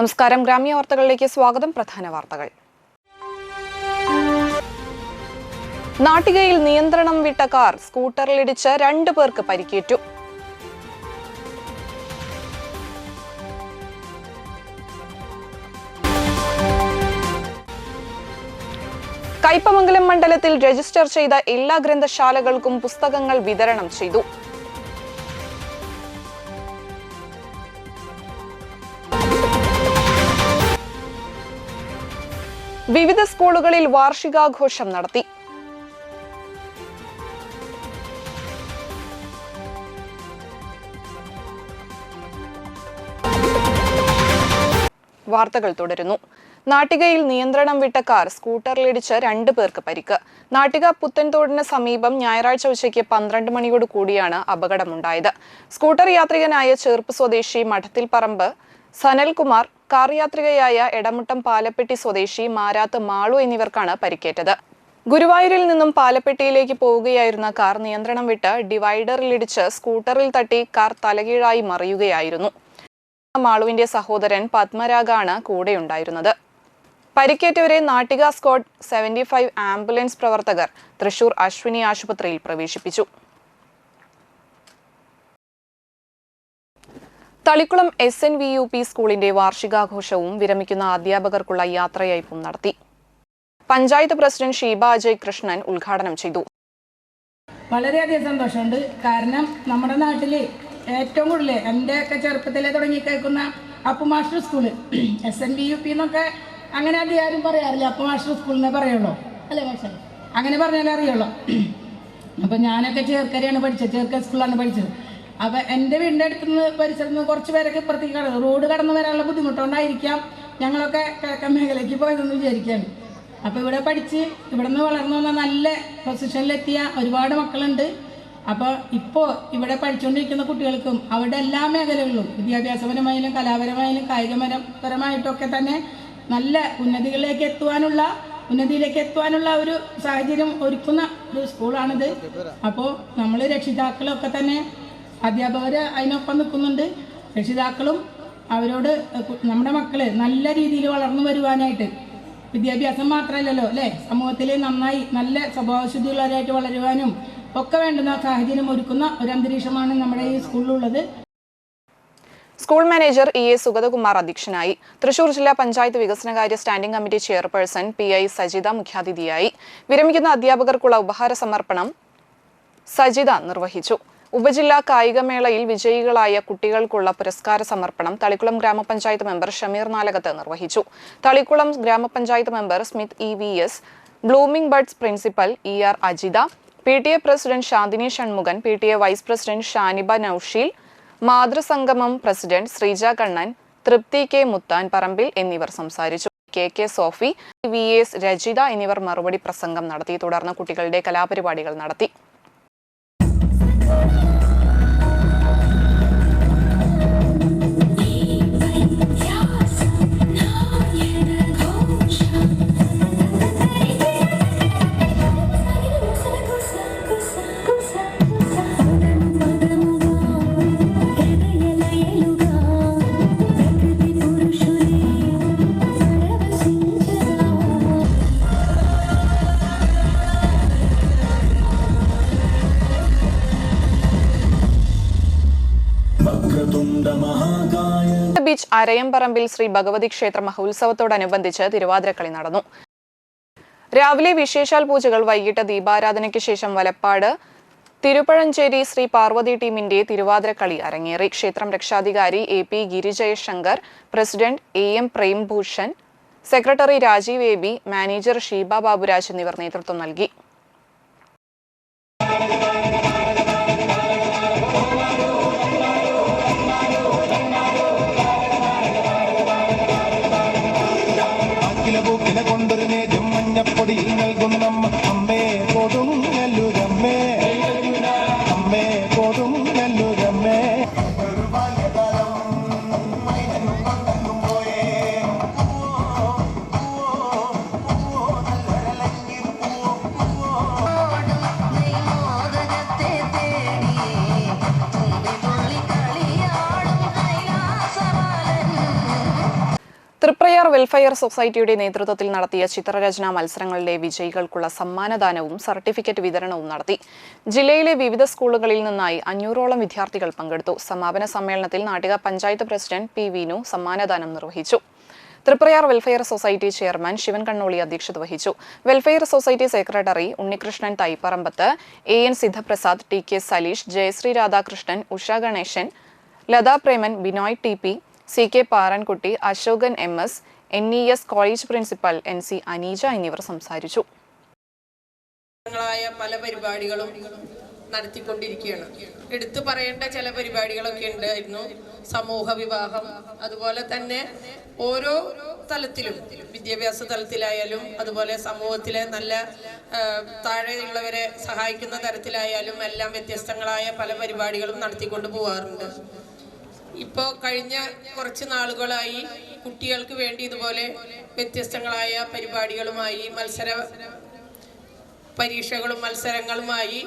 നമസ്കാരം. ഗ്രാമീയ വാർത്തകളിലേക്ക് സ്വാഗതം. പ്രധാന വാർത്തകൾ. നാട്ടികയിൽ നിയന്ത്രണം വിട്ട കാർ സ്കൂട്ടറിലിടിച്ച് 2 പേർക്ക് പരിക്കേറ്റു. കയ്പമംഗലം മണ്ഡലത്തിൽ രജിസ്റ്റർ ചെയ്ത എല്ലാ ഗ്രന്ഥശാലകൾക്കും പുസ്തകങ്ങൾ വിതരണം ചെയ്തു. വിവിധ സ്കൂളുകളിൽ വാർഷികാഘോഷം നടത്തി. വാർത്തകൾ തുടരുന്നു. നാട്ടികയിൽ നിയന്ത്രണം വിട്ട കാർ സ്കൂട്ടറിലിടിച്ച് 2 പേർക്ക് പരിക്ക്. നാട്ടിക പുത്തൻതോടിന് സമീപം ഞായറാഴ്ച ഉച്ചയ്ക്ക് 12 മണിയോട് കൂടിയാണ് അപകടമുണ്ടായത്. സ്കൂട്ടർ യാത്രികനായ ചേർപ്പ് സ്വദേശി മഠത്തിൽപ്പറമ്പ് സനൽകുമാർ, കാർ യാത്രികയായ എടമുട്ടം പാലപ്പെട്ടി സ്വദേശി മാരാത്ത് മാളു എന്നിവർക്കാണ് പരിക്കേറ്റത്. ഗുരുവായൂരിൽ നിന്നും പാലപ്പെട്ടിയിലേക്ക് പോവുകയായിരുന്ന കാർ നിയന്ത്രണം വിട്ട് ഡിവൈഡറിലിടിച്ച് സ്കൂട്ടറിൽ തട്ടി കാർ തലകീഴായി മറിയുകയായിരുന്നു. മാളുവിന്റെ സഹോദരൻ പത്മരാഗാണ് കൂടെയുണ്ടായിരുന്നത്. പരിക്കേറ്റവരെ നാട്ടിക സ്ക്വാഡ് 75 ആംബുലൻസ് പ്രവർത്തകർ തൃശൂർ അശ്വിനി ആശുപത്രിയിൽ പ്രവേശിപ്പിച്ചു. തളിക്കുളം SNVUP സ്കൂളിന്റെ വാർഷികാഘോഷവും വിരമിക്കുന്ന അധ്യാപകർക്കുള്ള യാത്രയയപ്പും നടത്തി. പഞ്ചായത്ത് പ്രസിഡന്റ് ഷീബ അജയ് കൃഷ്ണൻ ഉദ്ഘാടനം ചെയ്തു. വളരെയധികം സന്തോഷമുണ്ട്. കാരണം നമ്മുടെ നാട്ടിൽ ഏറ്റവും കൂടുതൽ എൻ്റെയൊക്കെ ചെറുപ്പത്തിലെ തുടങ്ങി കേൾക്കുന്ന അപ്പു മാസ്റ്റർ സ്കൂള് SNVUP എന്നൊക്കെ അങ്ങനെ അധികം ആരും പറയാറില്ല. അപ്പു മാസ്റ്റർ സ്കൂളിനെ പറയുള്ളൂ, അല്ലേ മാഷേ? അങ്ങനെ പറഞ്ഞാലേ അറിയുള്ളൂ. അപ്പോൾ ഞാനൊക്കെ ചേർക്കരയാണ് പഠിച്ചത്, ചേർക്കര സ്കൂളിലാണ് പഠിച്ചത്. അപ്പോൾ എൻ്റെ വീടിൻ്റെ അടുത്തുനിന്ന് പരിസരത്ത് നിന്ന് കുറച്ച് പേരൊക്കെ ഇപ്പുറത്തേക്ക് കടന്നു, റോഡ് കടന്നു വരാനുള്ള ബുദ്ധിമുട്ടുകൊണ്ടായിരിക്കാം ഞങ്ങളൊക്കെ കിഴക്കൻ മേഖലയ്ക്ക് പോയതെന്ന് വിചാരിക്കുകയാണ്. അപ്പോൾ ഇവിടെ പഠിച്ച് ഇവിടെ നിന്ന് വളർന്നു വന്ന നല്ല പൊസിഷനിലെത്തിയ ഒരുപാട് മക്കളുണ്ട്. അപ്പോൾ ഇപ്പോൾ ഇവിടെ പഠിച്ചുകൊണ്ടിരിക്കുന്ന കുട്ടികൾക്കും അവരുടെ എല്ലാ മേഖലകളിലും വിദ്യാഭ്യാസപരമായാലും കലാപരമായാലും കായികപരമായിട്ടൊക്കെ തന്നെ നല്ല ഉന്നതിയിലേക്ക് എത്തുവാനുള്ള ഒരു സാഹചര്യം ഒരുക്കുന്ന ഒരു സ്കൂളാണിത്. അപ്പോൾ നമ്മൾ രക്ഷിതാക്കളൊക്കെ തന്നെ അധ്യാപകർ അതിനൊപ്പം നിൽക്കുന്നുണ്ട്. രക്ഷിതാക്കളും അവരോട് നമ്മുടെ മക്കൾ നല്ല രീതിയിൽ വളർന്നു വരുവാനായിട്ട്, വിദ്യാഭ്യാസം മാത്രമല്ലല്ലോ അല്ലേ, സമൂഹത്തിൽ നന്നായി നല്ല സ്വഭാവശുദ്ധിയുള്ളവരായിട്ട് വളരുവാനും ഒക്കെ വേണ്ടുന്ന സാഹചര്യം ഒരുക്കുന്ന ഒരു അന്തരീക്ഷമാണ് നമ്മുടെ ഈ സ്കൂളിലുള്ളത്. സ്കൂൾ മാനേജർ EA സുഗതകുമാർ അധ്യക്ഷനായി. തൃശൂർ ജില്ലാ പഞ്ചായത്ത് വികസനകാര്യ standing committee chairperson PI Sajitha മുഖ്യാതിഥിയായി. വിരമിക്കുന്ന അധ്യാപകർക്കുള്ള ഉപഹാര സമർപ്പണം സജിത നിർവഹിച്ചു. ഉപജില്ലാ കായികമേളയിൽ വിജയികളായ കുട്ടികൾക്കുള്ള പുരസ്കാര സമർപ്പണം തളിക്കുളം ഗ്രാമപഞ്ചായത്ത് മെമ്പർ ഷമീർ നാലകത്ത് നിർവഹിച്ചു. Thalikulam gramapanchayat member Smith EVS, Blooming Buds principal ER Ajitha, PTA president Shanthini Shanmukhan, PTA vice president Shaniba Nausheel, മാതൃസംഗമം പ്രസിഡന്റ് ശ്രീജ കണ്ണൻ, തൃപ്തി K മുത്താൻ പറമ്പിൽ എന്നിവർ സംസാരിച്ചു. KK സോഫി, VS രജിത എന്നിവർ മറുപടി പ്രസംഗം നടത്തി. തുടർന്ന് കുട്ടികളുടെ കലാപരിപാടികൾ നടത്തി. ബീച്ച് അരയംപറമ്പിൽ ശ്രീ ഭഗവതി ക്ഷേത്ര മഹോത്സവത്തോടനുബന്ധിച്ച് തിരുവാതിരക്കളി നടന്നു. രാവിലെ വിശേഷാൽ പൂജകൾ, വൈകിട്ട് ദീപാരാധനയ്ക്ക് ശേഷം വലപ്പാട് തിരുപ്പഴഞ്ചേരി ശ്രീ പാർവതി ടീമിന്റെ തിരുവാതിരക്കളി അരങ്ങേറി. ക്ഷേത്രം രക്ഷാധികാരി AP Girijayashankar, president AM Prembhushan, secretary Rajeev AB, manager Sheeba Baburaj എന്നിവർ നേതൃത്വം നൽകി. വെൽഫെയർ സൊസൈറ്റിയുടെ നേതൃത്വത്തിൽ നടത്തിയ ചിത്രരചനാ മത്സരങ്ങളിലെ വിജയികൾക്കുള്ള സമ്മാനദാനവും സർട്ടിഫിക്കറ്റ് വിതരണവും നടത്തി. ജില്ലയിലെ വിവിധ സ്കൂളുകളിൽ നിന്നായി 500ഓളം വിദ്യാർത്ഥികൾ പങ്കെടുത്തു. സമാപന സമ്മേളനത്തിൽ നാട്ടിക പഞ്ചായത്ത് പ്രസിഡന്റ് പി. വീനു സമ്മാനദാനം നിർവഹിച്ചു. Triprayar welfare society chairman Sivan Kannoli അധ്യക്ഷത വഹിച്ചു. Welfare society secretary Unnikrishnan Thaiparambath, AN Sidhaprasad, TK Saleesh, Jayasree Radhakrishnan, Usha Ganesan, Latha Preman, Binoy TP, CK Parankutty, Asokan MS, NES college principal NC Aneeja എന്നിവർ സംസാരിച്ചു. പല പരിപാടികളും നടത്തിക്കൊണ്ടിരിക്കുകയാണ്. എടുത്തു പറയേണ്ട ചില പരിപാടികളൊക്കെ ഉണ്ടായിരുന്നു. സമൂഹ വിവാഹം, അതുപോലെ തന്നെ ഓരോ തലത്തിലും, വിദ്യാഭ്യാസ തലത്തിലായാലും അതുപോലെ സമൂഹത്തിലെ നല്ല താഴെയുള്ളവരെ സഹായിക്കുന്ന തരത്തിലായാലും എല്ലാം വ്യത്യസ്തങ്ങളായ പല പരിപാടികളും നടത്തിക്കൊണ്ട് പോകാറുണ്ട്. ഇപ്പോൾ കഴിഞ്ഞ കുറച്ച് നാളുകളായി കുട്ടികൾക്ക് വേണ്ടി ഇതുപോലെ വ്യത്യസ്തങ്ങളായ പരിപാടികളുമായി പരീക്ഷകളും മത്സരങ്ങളുമായി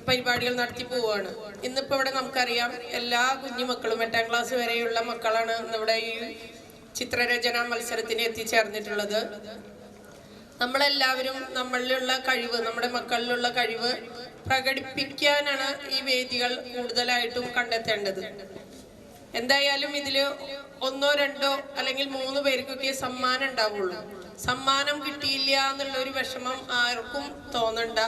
പരിപാടികൾ നടത്തി പോവുകയാണ്. ഇന്നിപ്പോൾ ഇവിടെ നമുക്കറിയാം എല്ലാ കുഞ്ഞുമക്കളും 8ാം ക്ലാസ് വരെയുള്ള മക്കളാണ് ഇവിടെ ഈ ചിത്രരചനാ മത്സരത്തിന് എത്തിച്ചേർന്നിട്ടുള്ളത്. നമ്മളെല്ലാവരും നമ്മളിലുള്ള കഴിവ്, നമ്മുടെ മക്കളിലുള്ള കഴിവ് പ്രകടിപ്പിക്കാനാണ് ഈ വേദികൾ കൂടുതലായിട്ടും കണ്ടെത്തേണ്ടത്. എന്തായാലും ഇതിൽ 1, 2 അല്ലെങ്കിൽ 3 പേർക്കൊക്കെ സമ്മാനം ഉണ്ടാവുള്ളൂ. സമ്മാനം കിട്ടിയില്ല എന്നുള്ളൊരു വിഷമം ആർക്കും തോന്നണ്ട.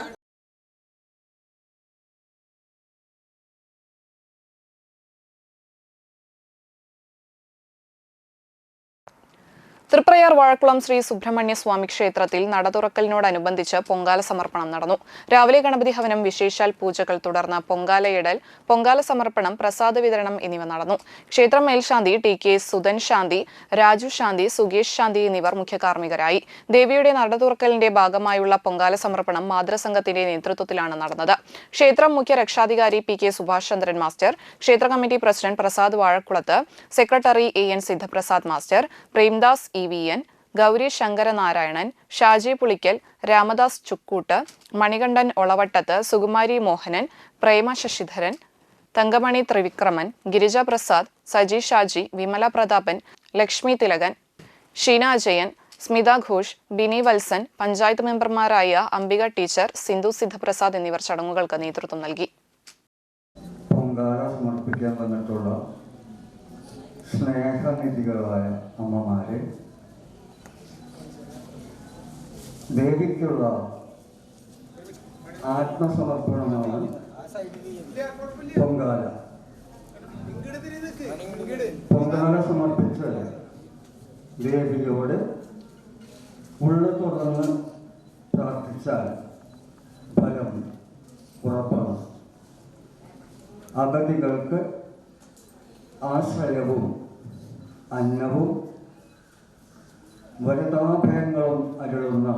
തൃപ്രയാർ വാഴക്കുളം ശ്രീ സുബ്രഹ്മണ്യ സ്വാമി ക്ഷേത്രത്തിൽ നട തുറക്കലിനോടനുബന്ധിച്ച് പൊങ്കാല സമർപ്പണം നടന്നു. രാവിലെ ഗണപതി ഹവനം, വിശേഷാൽ പൂജകൾ, തുടർന്ന് പൊങ്കാലയിടൽ, പൊങ്കാല സമർപ്പണം, പ്രസാദ വിതരണം എന്നിവ നടന്നു. ക്ഷേത്രം മേൽശാന്തി TK സുധൻ ശാന്തി, രാജു ശാന്തി, സുകേഷ് ശാന്തി എന്നിവർ മുഖ്യ കാർമ്മികരായി. ദേവിയുടെ നട തുറക്കലിന്റെ ഭാഗമായുള്ള പൊങ്കാല സമർപ്പണം മാതൃസംഘത്തിന്റെ നേതൃത്വത്തിലാണ് നടന്നത്. ക്ഷേത്രം മുഖ്യ രക്ഷാധികാരി PK സുഭാഷ് ചന്ദ്രൻ മാസ്റ്റർ, ക്ഷേത്ര committee president Prasad Vazhakulath, secretary AN Sidhaprasad master, Premdas EVN, Gowri Sankaranarayanan, Shaji Pulikkal, Ramadas Chukkoot, Manikandan Olavattath, Sukumari Mohanan, Prema Sasidharan, Thankamani Thrivikraman, Girija Prasad, Saji Shaji, Vimala Prathapan, Lakshmi Thilakan, Sheena Ajayan, Smitha Ghosh, Bini Valsan, panchayat മെമ്പർമാരായ അംബിക ടീച്ചർ, സിന്ധു സിദ്ധപ്രസാദ് എന്നിവർ ചടങ്ങുകൾക്ക് നേതൃത്വം നൽകി. സമർപ്പിക്കാൻ വന്നിട്ടുള്ള സ്നേഹനിധികളായ അമ്മമാരെ, ദേവിക്കുള്ള ആത്മസമർപ്പണമാണ് പൊങ്കാല. പൊങ്കാല സമർപ്പിച്ച് ദേവിയോട് ഉള്ളു തുറന്ന് പ്രാർത്ഥിച്ചാൽ ഫലം ഉറപ്പാണ്. അഗതികൾക്ക് ആശ്രയവും അന്നവും വരദാഭയങ്ങളും അരുളുന്ന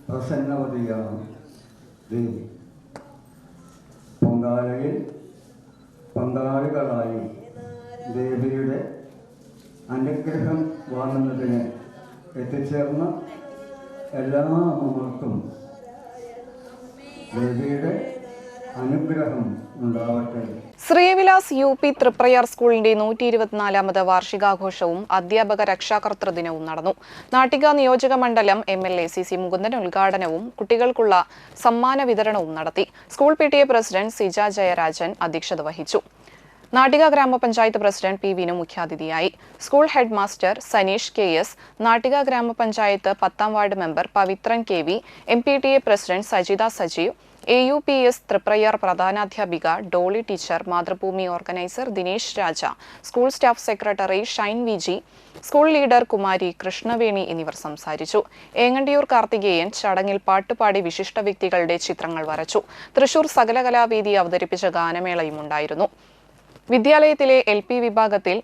പ്രസന്നവതിയാണ് ദേവി. പൊങ്കാലയിൽ പങ്കാളികളായി ദേവിയുടെ അനുഗ്രഹം വാങ്ങുന്നതിന് എത്തിച്ചേർന്ന എല്ലാ അമ്മമാർക്കും ദേവിയുടെ അനുഗ്രഹം ഉണ്ടാവട്ടെ. ശ്രീവിലാസ് UP തൃപ്രയാർ സ്കൂളിന്റെ 124ാമത് വാർഷികാഘോഷവും അധ്യാപക രക്ഷാകർതൃ ദിനവും നടന്നു. നാട്ടിക നിയോജക മണ്ഡലം MLA CC മുകുന്ദൻ ഉദ്ഘാടനവും കുട്ടികൾക്കുള്ള സമ്മാന വിതരണവും നടത്തി. School PTA president Sija Jayarajan അധ്യക്ഷത വഹിച്ചു. Nattika gramapanchayat president P. വീനു മുഖ്യാതിഥിയായി. School head master Saneesh KS, Nattika gramapanchayat 10ാം ward member Pavithran KV, MPTA president Sajitha Sajeev, AUPS Triprayar പ്രധാനാധ്യാപിക Dolly teacher, Mathrubhumi organiser Dinesh Raja, school staff secretary Shine VG, school leader Kumari Krishnaveni എന്നിവർ സംസാരിച്ചു. ഏങ്ങണ്ടിയൂർ കാർത്തികേയൻ ചടങ്ങിൽ പാട്ടുപാടി വിശിഷ്ട വ്യക്തികളുടെ ചിത്രങ്ങൾ വരച്ചു. തൃശൂർ സകല കലാവേദി അവതരിപ്പിച്ച ഗാനമേളയും ഉണ്ടായിരുന്നു. വിദ്യാലയത്തിലെ LP വിഭാഗത്തിൽ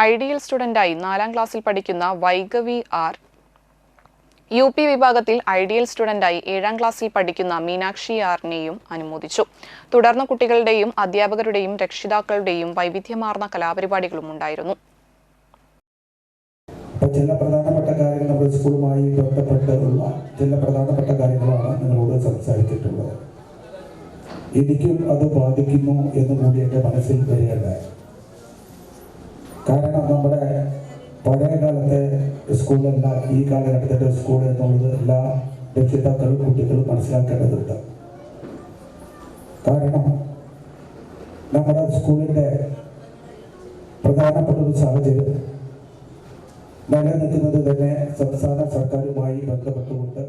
ഐഡിയൽ സ്റ്റുഡന്റായി 4ാം ക്ലാസ്സിൽ പഠിക്കുന്ന വൈഗവി R, UP വിഭാഗത്തിൽ ഐഡിയൽ സ്റ്റുഡന്റായി 7ാം ക്ലാസ്സിൽ പഠിക്കുന്ന മീനാക്ഷി R-നെയും അനുമോദിച്ചു. തുടർന്ന് കുട്ടികളുടെയും അധ്യാപകരുടെയും രക്ഷിതാക്കളുടെയും വൈവിധ്യമാർന്ന കലാപരിപാടികളും ഉണ്ടായിരുന്നു. ചില പ്രധാനപ്പെട്ട കാര്യങ്ങൾ നമ്മുടെ സ്കൂളുമായി ബന്ധപ്പെട്ടുള്ള ചില പ്രധാനപ്പെട്ട കാര്യങ്ങളാണ് നിങ്ങളോട് സംസാരിച്ചിട്ടുള്ളത്. എനിക്കും അത് ബാധിക്കുന്നു എന്ന് കൂടി എൻ്റെ മനസ്സിൽ വരികയുണ്ടായി. കാരണം നമ്മുടെ പഴയ കാലത്തെ സ്കൂളല്ല ഈ കാലഘട്ടത്തിൻ്റെ സ്കൂൾ എന്നുള്ളത് എല്ലാ രക്ഷിതാക്കളും കുട്ടികളും മനസ്സിലാക്കേണ്ടതുണ്ട്. കാരണം നമ്മുടെ സ്കൂളിൻ്റെ പ്രധാനപ്പെട്ട ഒരു സാഹചര്യം നിലനിൽക്കുന്നത് തന്നെ സംസ്ഥാന സർക്കാരുമായി ബന്ധപ്പെട്ടുകൊണ്ട്.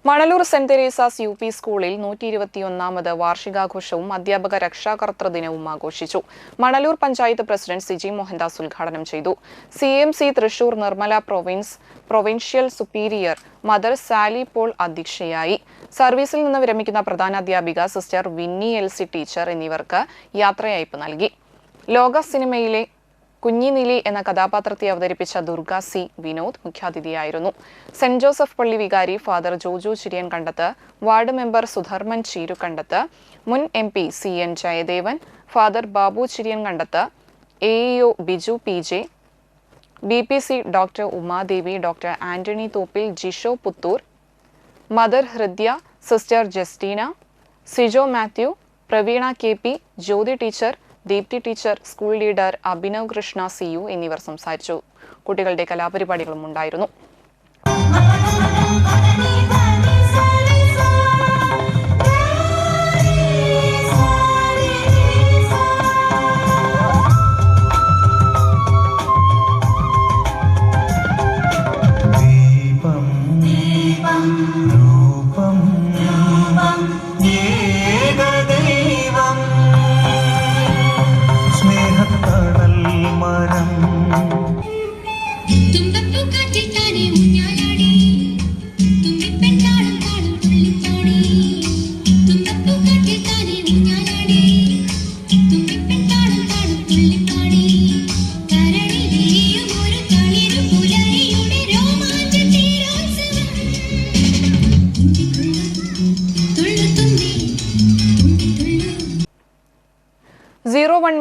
മണലൂർ സെന്റ് തെരേസാസ് UP സ്കൂളിൽ 121ാമത് വാർഷികാഘോഷവും അധ്യാപക രക്ഷാകർതൃ ദിനവും ആഘോഷിച്ചു. മണലൂർ പഞ്ചായത്ത് പ്രസിഡന്റ് സിജി മോഹൻദാസ് ഉദ്ഘാടനം ചെയ്തു. CMC Thrissur Nirmala provincial superior mother Sally Paul അധ്യക്ഷയായി. സർവീസിൽ നിന്ന് വിരമിക്കുന്ന പ്രധാനാധ്യാപിക സിസ്റ്റർ വിന്നി LC ടീച്ചർ എന്നിവർക്ക് യാത്രയയപ്പ് നൽകി. ലോക സിനിമയിലെ കുഞ്ഞിനിലി എന്ന കഥാപാത്രത്തെ അവതരിപ്പിച്ച ദുർഗ C. വിനോദ് മുഖ്യാതിഥിയായിരുന്നു. സെന്റ് ജോസഫ് പള്ളി വികാരി father Joju Chiriyan Kandath, ward member Sudharman Cheerukandath, മുൻ MP CN Jayadevan, father Babu Chiriyan Kandath, AEO Biju PJ, BPC doctor Umadevi, doctor Antony Thoppil, Jisho Puthur, mother Hridya, sister Justina, Sijo Mathew, Praveena KP, Jyothi teacher, Deepthi teacher, school leader Abhinav Krishna CU എന്നിവർ സംസാരിച്ചു. കുട്ടികളുടെ കലാപരിപാടികളും ഉണ്ടായിരുന്നു.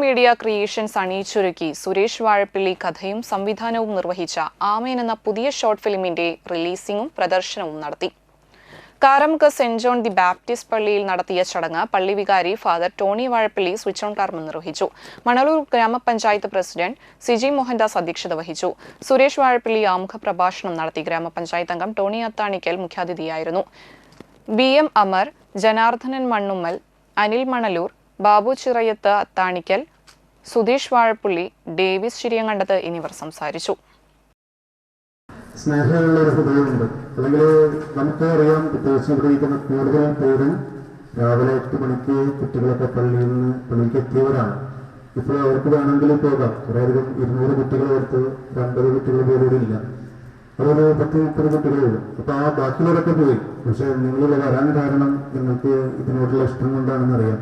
മീഡിയ ക്രിയേഷൻസ് അണിയിച്ചൊരുക്കി സുരേഷ് വാഴപ്പിള്ളി കഥയും സംവിധാനവും നിർവഹിച്ച ആമേൻ എന്ന പുതിയ ഷോർട്ട് ഫിലിമിന്റെ റിലീസിംഗും പ്രദർശനവും നടത്തി. Karamukku saint John the Baptist പള്ളിയിൽ നടത്തിയ ചടങ്ങ് പള്ളി വികാരി father Tony Vazhappilly switch on കർമ്മം നിർവഹിച്ചു. മണലൂർ ഗ്രാമപഞ്ചായത്ത് പ്രസിഡന്റ് സിജി മോഹൻദാസ് അധ്യക്ഷത വഹിച്ചു. സുരേഷ് വാഴപ്പിള്ളി ആമുഖ പ്രഭാഷണം നടത്തി. ഗ്രാമപഞ്ചായത്ത് അംഗം ടോണി അത്താണിക്കൽ മുഖ്യാതിഥിയായിരുന്നു. BM അമർ, ജനാർദ്ദനൻ മണ്ണുമ്മൽ, അനിൽ മണലൂർ, ബാബു ചിറയത്ത് അത്താണിക്കൽ, സുധീഷ് വാഴപ്പുള്ളി, ഡേവിസ് ചിരിയങ്കണ്ടത്ത് എന്നിവർ സംസാരിച്ചു. സ്നേഹമുള്ള ഒരു ഹൃദയമുണ്ട്. അല്ലെങ്കിൽ നമുക്ക് അറിയാം, പ്രത്യേകിച്ച് ഇവിടെ ഇരിക്കുന്ന കൂടുതൽ പേരും രാവിലെ 8 മണിക്ക് കുട്ടികളൊക്കെ പള്ളിക്ക് എത്തിയവരാണ്. ഇപ്പോൾ അവർക്ക് വേണമെങ്കിൽ പോകാം. കുറേയധികം 200 കുട്ടികളെ എടുത്ത് 50 കുട്ടികൾ പോലും ഇല്ല. അതൊരു 10-30 കുട്ടികളേ ഉള്ളൂ. അപ്പോൾ ആ ബാക്കിയുള്ളവരൊക്കെ പോയി. പക്ഷെ നിങ്ങൾ വരാൻ കാരണം നിങ്ങൾക്ക് ഇതിനോടുള്ള ഇഷ്ടം കൊണ്ടാണെന്ന് അറിയാം.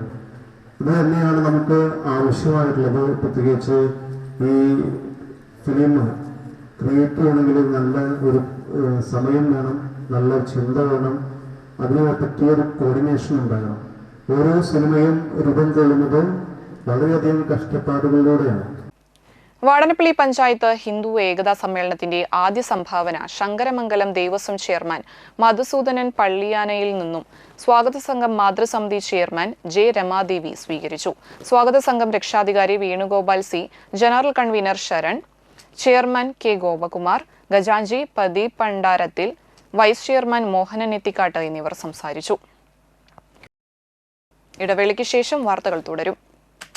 ഇത് തന്നെയാണ് നമുക്ക് ആവശ്യമായിട്ടുള്ളത്. പ്രത്യേകിച്ച് ഈ ഫിലിം ക്രിയേറ്റ് ചെയ്യണമെങ്കിൽ നല്ല ഒരു സമയം വേണം, നല്ല ചിന്ത വേണം, അതിനെ പറ്റിയൊരു കോർഡിനേഷൻ ഉണ്ടാകണം. ഓരോ സിനിമയും രൂപം കൊള്ളുന്നത് വളരെയധികം കഷ്ടപ്പാടുകളിലൂടെയാണ്. വാടനപ്പള്ളി പഞ്ചായത്ത് ഹിന്ദു ഏകതാ സമ്മേളനത്തിന്റെ ആദ്യ സംഭാവന ശങ്കരമംഗലം ദേവസ്വം ചെയർമാൻ മധുസൂദനൻ പള്ളിയാനയിൽ നിന്നും സ്വാഗത സംഘം മാതൃസമിതി ചെയർമാൻ J. രമാദേവി സ്വീകരിച്ചു. സ്വാഗത സംഘം രക്ഷാധികാരി Venugopal C, general convener Saran, chairman K. Gopakumar, ഗജാഞ്ചി പ്രദീപ് പണ്ടാരത്തിൽ, വൈസ് ചെയർമാൻ മോഹനൻ എത്തിക്കാട്ട് എന്നിവർ സംസാരിച്ചു. ഇടവേളയ്ക്ക് ശേഷം വാർത്തകൾ തുടരും.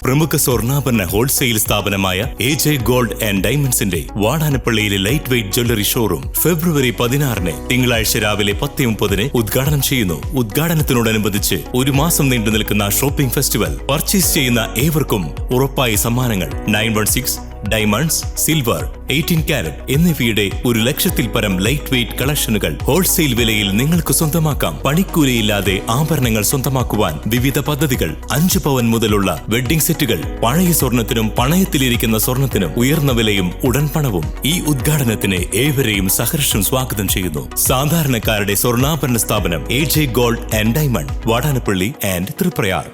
പ്രമുഖ സ്വർണ്ണാഭരണ ഹോൾസെയിൽ സ്ഥാപനമായ AJ ഗോൾഡ് ആൻഡ് ഡയമണ്ട്സിന്റെ വാടാനപ്പള്ളിയിലെ ലൈറ്റ് വെയ്റ്റ് ജ്വല്ലറി ഷോറൂം ഫെബ്രുവരി 16 തിങ്കളാഴ്ച രാവിലെ 10:30 ഉദ്ഘാടനം ചെയ്യുന്നു. ഉദ്ഘാടനത്തിനോടനുബന്ധിച്ച് ഒരു മാസം നീണ്ടു നിൽക്കുന്ന ഷോപ്പിംഗ് ഫെസ്റ്റിവൽ. പർച്ചേസ് ചെയ്യുന്ന ഏവർക്കും ഉറപ്പായ സമ്മാനങ്ങൾ. 916 ഡയമണ്ട്സ്, സിൽവർ, 18 കാരറ്റ് എന്നിവയുടെ 100,000-ൽ പരം ലൈറ്റ് വെയ്റ്റ് കളക്ഷനുകൾ ഹോൾസെയിൽ വിലയിൽ നിങ്ങൾക്ക് സ്വന്തമാക്കാം. പണിക്കൂലിയില്ലാതെ ആഭരണങ്ങൾ സ്വന്തമാക്കുവാൻ വിവിധ പദ്ധതികൾ. 5 പവൻ മുതലുള്ള വെഡ്ഡിംഗ് സെറ്റുകൾ. പഴയ സ്വർണത്തിനും പണയത്തിലിരിക്കുന്ന സ്വർണത്തിനും ഉയർന്ന വിലയും ഉടൻ പണവും. ഈ ഉദ്ഘാടനത്തിന് ഏവരെയും സഹർഷം സ്വാഗതം ചെയ്യുന്നു. സാധാരണക്കാരുടെ സ്വർണ്ണാഭരണ സ്ഥാപനം AJ gold and diamond, Vadanappally and Triprayar.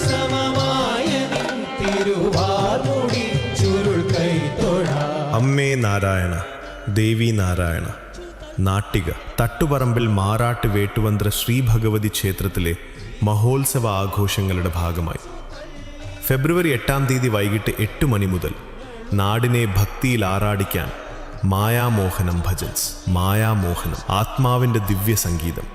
സമമായ തിരുവാ നാരായണ ദേവി നാരായണ നാട്ടിക തട്ടുപറമ്പിൽ മാറാട്ട് വേട്ടുവന്ത്ര ശ്രീ ഭഗവതി ക്ഷേത്രത്തിലെ മഹോത്സവ ആഘോഷങ്ങളുടെ ഭാഗമായി ഫെബ്രുവരി 8-ാം തീയതി വൈകിട്ട് 8 മണി മുതൽ നാടിനെ ഭക്തിയിൽ ആറാടിക്കാൻ മായാമോഹനം ഭജൻസ്. മായാമോഹനം ആത്മാവിൻ്റെ ദിവ്യ സംഗീതം.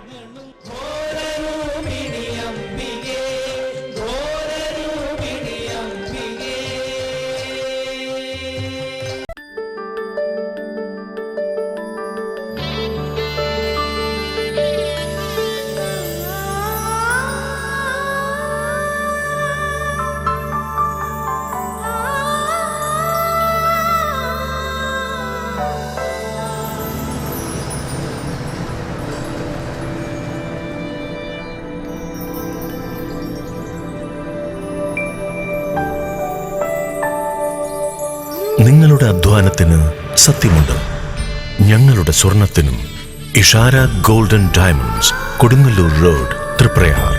നിങ്ങളുടെ അധ്വാനത്തിന് സത്യമുണ്ട്. ഞങ്ങളുടെ സ്വർണത്തിനും. Ishara golden diamonds, Kodungallur road, Triprayar.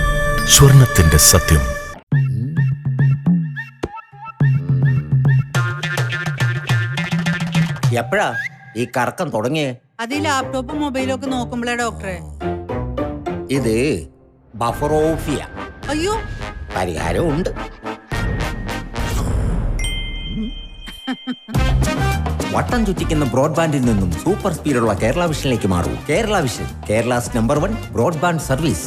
സ്വർണത്തിന്റെ സത്യം. എപ്പോഴാ ഈ കറക്കം തുടങ്ങിയേ? അത് ഈ ലാപ്ടോപ്പും മൊബൈലും ഒക്കെ നോക്കുമ്പോഴേ ഡോക്ടറെ. ഇത് ബഫറോഫിയ. അയ്യോ, പരിഹാരം ഉണ്ട്. വട്ടം ചുറ്റിക്കുന്ന ബ്രോഡ്ബാൻഡിൽ നിന്നും സൂപ്പർ സ്പീഡുള്ള കേരള വിഷനിലേക്ക് മാറൂ. Kerala Vision, Kerala's number 1 broadband service.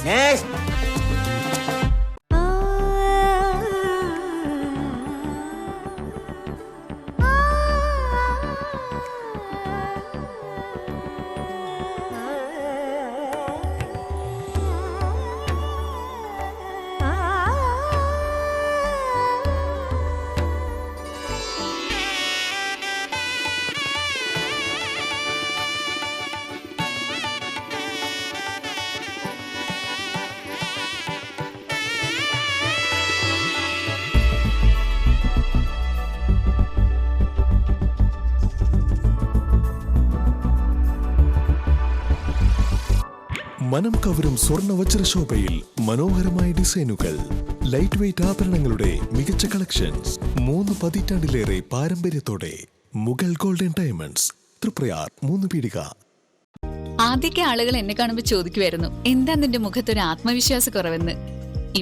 മനം കവരും സ്വർണ്ണ വജ്രശോഭയിൽ മനോഹരമായ ഡിസൈനുകൾ, ലൈറ്റ് വെയ്റ്റ് ആഭരണങ്ങളുടെ മികച്ച കളക്ഷൻസ്. 3 പതിറ്റാണ്ടിലേറെ പാരമ്പര്യത്തോടെ മുഗൾ ഗോൾഡൻ ഡയമണ്ട്സ്, തൃപ്രയാർ 3 പീടിക. ആദ്യമൊക്കെ ആളുകൾ എന്നെ കാണുമ്പോൾ ചോദിക്കുമായിരുന്നു, എന്താ നിന്റെ മുഖത്തൊരു ആത്മവിശ്വാസ കുറവെന്ന്.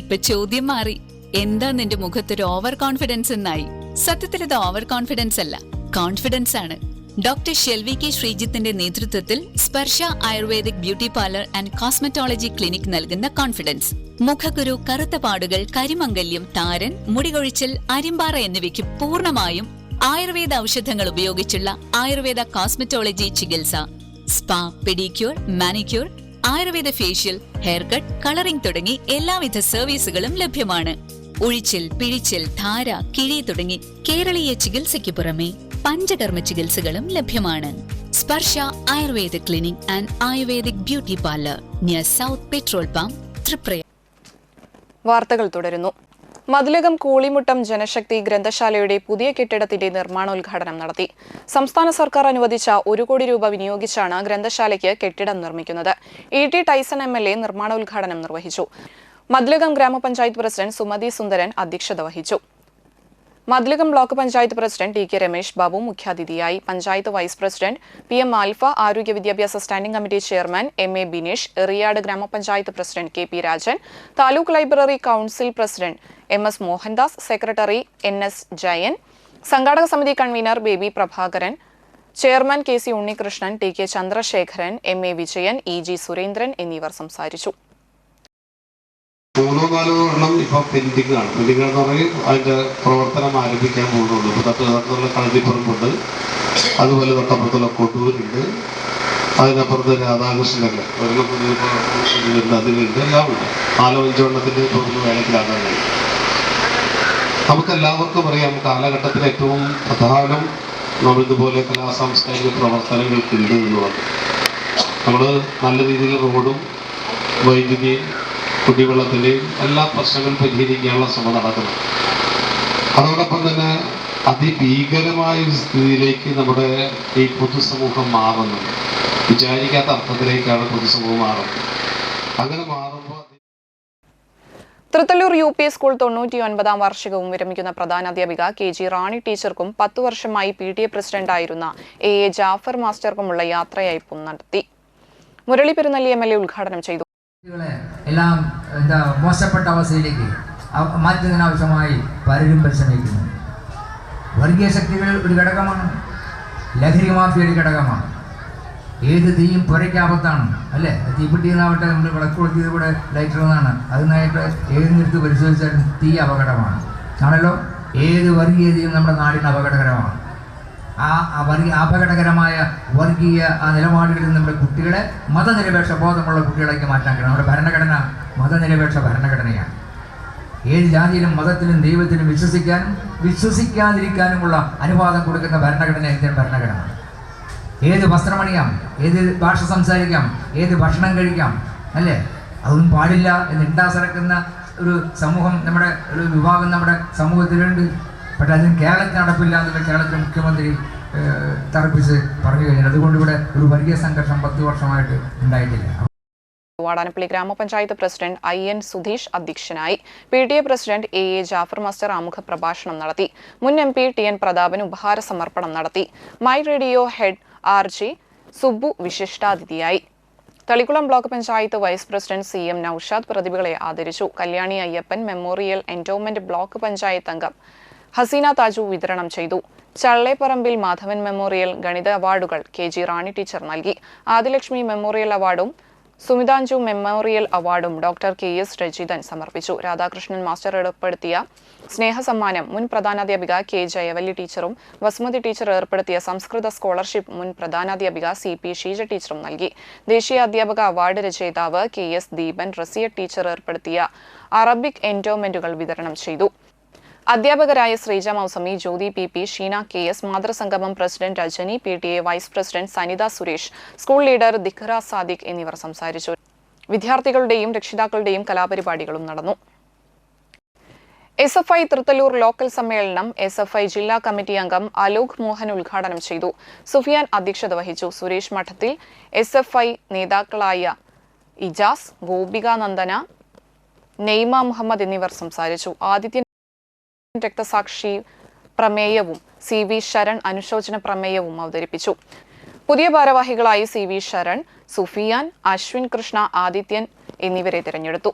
ഇപ്പൊ ചോദ്യം മാറി, എന്താ നിന്റെ മുഖത്തൊരു ഓവർ കോൺഫിഡൻസ് എന്നായി. സത്യത്തിൽ ഇത് ഓവർ കോൺഫിഡൻസ് അല്ല, കോൺഫിഡൻസ് ആണ്. ഡോക്ടർ ഷെൽവി കെ ശ്രീജിത്തിന്റെ നേതൃത്വത്തിൽ Sparsha ayurvedic beauty parlour and cosmetology clinic നൽകുന്ന കോൺഫിഡൻസ്. മുഖക്കുരു, കറുത്ത പാടുകൾ, കരിമംഗല്യം, താരൻ, മുടികൊഴിച്ചിൽ, അരിമ്പാറ എന്നിവയ്ക്ക് പൂർണ്ണമായും ആയുർവേദ ഔഷധങ്ങൾ ഉപയോഗിച്ചുള്ള ആയുർവേദ കോസ്മെറ്റോളജി ചികിത്സ. Spa, pedicure, manicure, Ayurveda facial, hair cut, colouring തുടങ്ങി എല്ലാവിധ സർവീസുകളും ലഭ്യമാണ്. ഉഴിച്ചിൽ, പിഴിച്ചിൽ, ധാര, കിഴി തുടങ്ങി കേരളീയ ചികിത്സയ്ക്ക് പുറമെ പഞ്ചകർമ്മ ചികിത്സകളും ലഭ്യമാണ്. Sparsha ayurveda clinic and ayurvedic beauty parlour, near south petrol pump, Triprayar. വാർത്തകൾ തുടരുന്നു. മതിലകം കൂളിമുട്ടം ജനശക്തി ഗ്രന്ഥശാലയുടെ പുതിയ കെട്ടിടത്തിന്റെ നിർമ്മാണോദ്ഘാടനം നടത്തി. സംസ്ഥാന സർക്കാർ അനുവദിച്ച 1 കോടി രൂപ വിനിയോഗിച്ചാണ് ഗ്രന്ഥശാലയ്ക്ക് കെട്ടിടം നിർമ്മിക്കുന്നത്. ET ടൈസൺ MLA നിർമ്മാണോദ്ഘാടനം നിർവഹിച്ചു. മതിലകം ഗ്രാമപഞ്ചായത്ത് പ്രസിഡന്റ് സുമതി സുന്ദരൻ അധ്യക്ഷത വഹിച്ചു. Mathilakam block panchayat president TK Ramesh Babu മുഖ്യാതിഥിയായി. Panchayat vice president PM Alpha, ആരോഗ്യ വിദ്യാഭ്യാസ standing committee chairman MA Bineesh, Eriyad gramapanchayat president KP Rajan, taluk library council president MS Mohandas, secretary NS Jayan, സംഘാടക സമിതി കൺവീനർ Baby Prabhakaran, chairman KC Unnikrishnan, TK Chandrasekharan, MA Vijayan, EG Surendran എന്നിവർ സംസാരിച്ചു. 3-4 എണ്ണം ഇപ്പോൾ പെൻഡിംഗ് ആണ്. പെൻഡിംഗ് എന്ന് പറഞ്ഞാൽ അതിൻ്റെ പ്രവർത്തനം ആരംഭിക്കാൻ പോകുന്നുള്ളൂ. ഇപ്പോൾ തൊട്ടടുത്തുള്ള കളരിപ്പുറമ്പുണ്ട്, അതുപോലെ തൊട്ടപ്പുറത്തുള്ള കൊട്ടൂരുണ്ട്, അതിനപ്പുറത്ത് രാധാകൃഷ്ണനൊക്കെ ഒരെണ്ണം പുതിയ അതിലുണ്ട്, എല്ലാം ഉണ്ട്. 4-5 എണ്ണത്തിൻ്റെ തുടർന്ന് വേനത്തിലാകാൻ കഴിയും. നമുക്കെല്ലാവർക്കും അറിയാം, കാലഘട്ടത്തിൽ ഏറ്റവും പ്രധാനം നമ്മളിതുപോലെ കലാസാംസ്കാരിക പ്രവർത്തനങ്ങൾക്കുണ്ട് എന്നുള്ളത്. നമ്മൾ നല്ല രീതിയിൽ റോഡും വൈദ്യുതിയും കുടിവെള്ളത്തിൻ്റെയും എല്ലാ പ്രശ്നങ്ങളും പരിഹരിക്കാനുള്ള ശ്രമം നടക്കുന്നത്. അതോടൊപ്പം തന്നെ അതിഭീകരമായ ഒരു സ്ഥിതിയിലേക്ക് നമ്മുടെ ഈ പൊതുസമൂഹം മാറുന്നുണ്ട്. വിചാരിക്കാത്ത അർത്ഥത്തിലേക്കാണ് പൊതുസമൂഹം മാറുന്നത്. അങ്ങനെ മാറുമ്പോൾ തൃത്തല്ലൂർ യു പി സ്കൂൾ 99ാം വാർഷികവും വിരമിക്കുന്ന പ്രധാനാധ്യാപിക KG റാണി ടീച്ചർക്കും 10 വർഷമായി PTA പ്രസിഡന്റായിരുന്ന AA ജാഫർ മാസ്റ്റർക്കുമുള്ള യാത്രയയപ്പും നടത്തി. മുരളി പെരുന്നല്ലി MLA ഉദ്ഘാടനം ചെയ്തു. എല്ലാം മോശപ്പെട്ട അവസ്ഥയിലേക്ക് മാറ്റുന്നതിനാവശ്യമായി പലരും പരിശ്രമിക്കുന്നു. വർഗീയ ശക്തികൾ ഒരു ഘടകമാണ്, ലഹരി മാഫിയ ഒരു ഘടകമാണ്. ഏത് തീയും പുരയ്ക്കാപത്താണ് അല്ലേ? തീപ്പെട്ടിന്നാവട്ടെ, നമ്മൾ വിളക്ക് കൊളുത്തിയത് കൂടെ ലൈറ്റർ എന്നാണ്. അതിനായിട്ട് ഏത് നിർത്തി പരിശോധിച്ചാലും തീ അപകടമാണ് ആണല്ലോ. ഏത് വർഗീയതയും നമ്മുടെ നാടിന് അപകടകരമാണ്. അപകടകരമായ വർഗീയ നിലപാടുകളിൽ നമ്മുടെ കുട്ടികളെ മതനിരപേക്ഷ ബോധമുള്ള കുട്ടികളേക്ക് മാറ്റാൻ കഴിയും. നമ്മുടെ ഭരണഘടന മതനിരപേക്ഷ ഭരണഘടനയാണ്. ഏത് ജാതിയിലും മതത്തിലും ദൈവത്തിലും വിശ്വസിക്കാനും വിശ്വസിക്കാതിരിക്കാനുമുള്ള അനുവാദം കൊടുക്കുന്ന ഭരണഘടന ഇന്ത്യൻ ഭരണഘടന. ഏത് വസ്ത്രമണിയാം, ഏത് ഭാഷ സംസാരിക്കാം, ഏത് ഭക്ഷണം കഴിക്കാം അല്ലേ? അതൊന്നും പാടില്ല എന്ന് ഇണ്ടാസിറക്കുന്ന ഒരു സമൂഹം, നമ്മുടെ ഒരു വിഭാഗം നമ്മുടെ സമൂഹത്തിലുണ്ട്. പക്ഷെ അതിന് കേരളത്തിൽ നടപ്പില്ല എന്നുള്ള കേരളത്തിലെ മുഖ്യമന്ത്രി തറപ്പിച്ച് പറഞ്ഞു കഴിഞ്ഞാൽ അതുകൊണ്ട് ഇവിടെ ഒരു വർഗീയ സംഘർഷം 10 വർഷമായിട്ട് ഉണ്ടായിട്ടില്ല. വാടാനപ്പള്ളി ഗ്രാമപഞ്ചായത്ത് പ്രസിഡന്റ് IN സുധീഷ് അധ്യക്ഷനായി. PTA president AA Jafar master ആമുഖ പ്രഭാഷണം നടത്തി. മുൻ MP TN പ്രതാപൻ ഉപഹാര സമർപ്പണം നടത്തി. My radio head RJ Subbu വിശിഷ്ടാതിഥിയായി. Thalikulam block panchayat vice president CM Noushad പ്രതിഭകളെ ആദരിച്ചു. Kalyani Ayyappan memorial endowment block panchayat അംഗം ഹസീന താജു വിതരണം ചെയ്തു. ചള്ളേപ്പറമ്പിൽ മാധവൻ മെമ്മോറിയൽ ഗണിത അവാർഡുകൾ KG റാണി ടീച്ചർ നൽകി. ആദിലക്ഷ്മി മെമ്മോറിയൽ അവാർഡും സുമിതാഞ്ജു മെമ്മോറിയൽ അവാർഡും ഡോക്ടർ KS രജിതൻ സമർപ്പിച്ചു. രാധാകൃഷ്ണൻ മാസ്റ്റർ ഏർപ്പെടുത്തിയ സ്നേഹസമ്മാനം മുൻ പ്രധാനാധ്യാപിക K ജയവല്ലി ടീച്ചറും വസുമതി ടീച്ചർ ഏർപ്പെടുത്തിയ സംസ്കൃത സ്കോളർഷിപ്പ് മുൻ പ്രധാനാധ്യാപിക CP ഷീജ ടീച്ചറും നൽകി. ദേശീയ അധ്യാപക അവാർഡ് രചയിതാവ് KS ദീപൻ റസിയ ടീച്ചർ ഏർപ്പെടുത്തിയ അറബിക് എൻഡോമെന്റുകൾ വിതരണം ചെയ്തു. അധ്യാപകരായ ശ്രീജ മൗസമി, ജ്യോതി PP, ഷീന KS, മാതൃസംഗമം president Rajani, PTA vice president Sanitha Suresh, school leader Dikhra Sadiq എന്നിവർ സംസാരിച്ചു. വിദ്യാർത്ഥികളുടെയും രക്ഷിതാക്കളുടെയും കലാപരിപാടികളും നടന്നു. SFI തൃത്തല്ലൂർ ലോക്കൽ സമ്മേളനം SFI ജില്ലാ കമ്മിറ്റി അംഗം അലോക് മോഹൻ ഉദ്ഘാടനം ചെയ്തു. സുഫിയാൻ അധ്യക്ഷത വഹിച്ചു. സുരേഷ് മഠത്തിൽ, SFI നേതാക്കളായ ഇജാസ്, ഗോപിക നന്ദന, നെയ്മ മുഹമ്മദ് എന്നിവർ സംസാരിച്ചു. ആദിത്യൻ രക്തസാക്ഷി പ്രമേയവും CV ശരൺ അനുശോചന പ്രമേയവും അവതരിപ്പിച്ചു. പുതിയ ഭാരവാഹികളായി CV ശരൺ, സുഫിയാൻ, അശ്വിൻ കൃഷ്ണ, ആദിത്യൻ എന്നിവരെ തിരഞ്ഞെടുത്തു.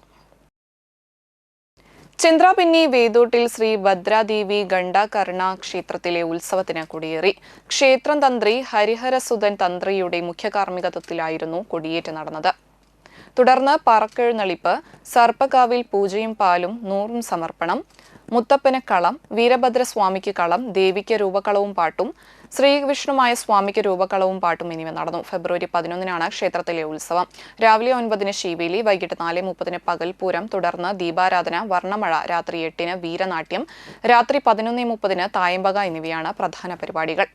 ചന്ദ്രാപിന്നി വേദൂട്ടിൽ ശ്രീ ഭദ്രാദേവി ഗണ്ഡാകർണ ക്ഷേത്രത്തിലെ ഉത്സവത്തിന് കൊടിയേറി. ക്ഷേത്രം തന്ത്രി ഹരിഹരസുധൻ തന്ത്രിയുടെ മുഖ്യ കാർമ്മികത്വത്തിലായിരുന്നു കൊടിയേറ്റ് നടന്നത്. തുടർന്ന് പറക്കെഴുന്നള്ളിപ്പ്, സർപ്പകാവിൽ പൂജയും പാലും 100 സമർപ്പണം, മുത്തപ്പന് കളം, വീരഭദ്രസ്വാമിക്ക് കളം, ദേവിക്ക് രൂപകളവും പാട്ടും, ശ്രീവിഷ്ണുമായ സ്വാമിക്ക് രൂപകളവും പാട്ടും എന്നിവ നടന്നു. ഫെബ്രുവരി 11-നാണ് ക്ഷേത്രത്തിലെ ഉത്സവം. രാവിലെ 9-ന് ശീവേലി, വൈകിട്ട് 4:30-ന് പകൽപൂരം, തുടർന്ന് ദീപാരാധന, വർണ്ണമഴ, രാത്രി 8-ന് വീരനാട്യം, രാത്രി 11:30-ന് തായമ്പക എന്നിവയാണ് പ്രധാന പരിപാടികൾ.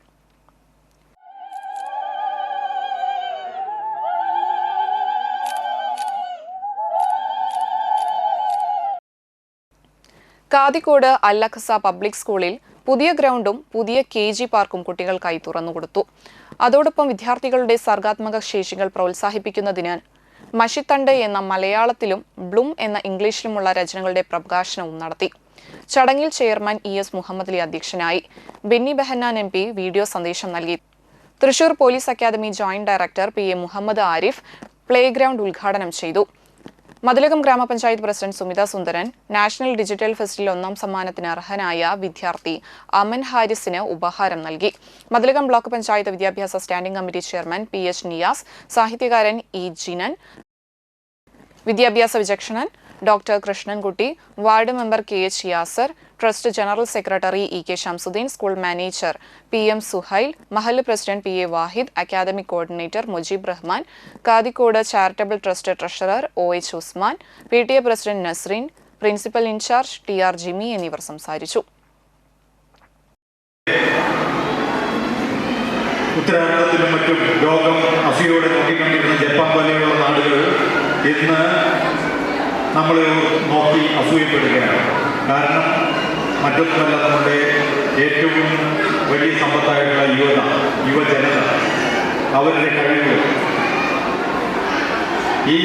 കാതിക്കോട് അൽ-അഖ്സ പബ്ലിക് സ്കൂളിൽ പുതിയ ഗ്രൗണ്ടും പുതിയ KG പാർക്കും കുട്ടികൾക്കായി തുറന്നുകൊടുത്തു. അതോടൊപ്പം വിദ്യാർത്ഥികളുടെ സർഗാത്മക ശേഷികൾ പ്രോത്സാഹിപ്പിക്കുന്നതിന് മഷിത്തണ്ട് എന്ന മലയാളത്തിലും ബ്ലൂം എന്ന ഇംഗ്ലീഷിലുമുള്ള രചനകളുടെ പ്രകാശനവും നടത്തി. ചടങ്ങിൽ ചെയർമാൻ ES മുഹമ്മദ് അലി അധ്യക്ഷനായി. ബെന്നി ബെഹന്നാൻ MP വീഡിയോ സന്ദേശം നൽകി. Thrissur police academy joint director PA Muhammad Arif play ground ഉദ്ഘാടനം ചെയ്തു. Mathilakam gramapanchayat president Sumitha Sundaran national digital ഫെസ്റ്റിൽ 1ാം സമ്മാനത്തിന് അർഹനായ വിദ്യാർത്ഥി അമൻ ഹാരിസിന് ഉപഹാരം നൽകി. മതിലകം ബ്ലോക്ക് പഞ്ചായത്ത് വിദ്യാഭ്യാസ standing committee chairman PH Niyas, സാഹിത്യകാരൻ E ജിനൻ, വിദ്യാഭ്യാസ വിചക്ഷണൻ doctor Krishnankutty, ward member KH Yasar, trust general secretary EK Shamsuddin, school manager PM Suhail, മഹല്ല് president PA Wahid, academic coordinator Mujeeb Rahman, Kathikode charitable trust treasurer OH Usman, PTA president Nasreen, principal in charge TR Jimmy എന്നിവർ സംസാരിച്ചു. ഉത്തരാഖണ്ഡത്തിലും മറ്റും രോഗം അസൂയോടെ നോക്കിക്കൊണ്ടിരുന്ന ജപ്പാൻ പോലെയുള്ള നാടുകൾ ഇന്ന് നമ്മൾ നോക്കി അസൂയപ്പെടുകയാണ്. കാരണം മറ്റൊന്നുമല്ല, നമ്മുടെ ഏറ്റവും വലിയ സമ്പത്തായിട്ടുള്ള യുവജനത, അവരുടെ കഴിവുകൾ. ഈ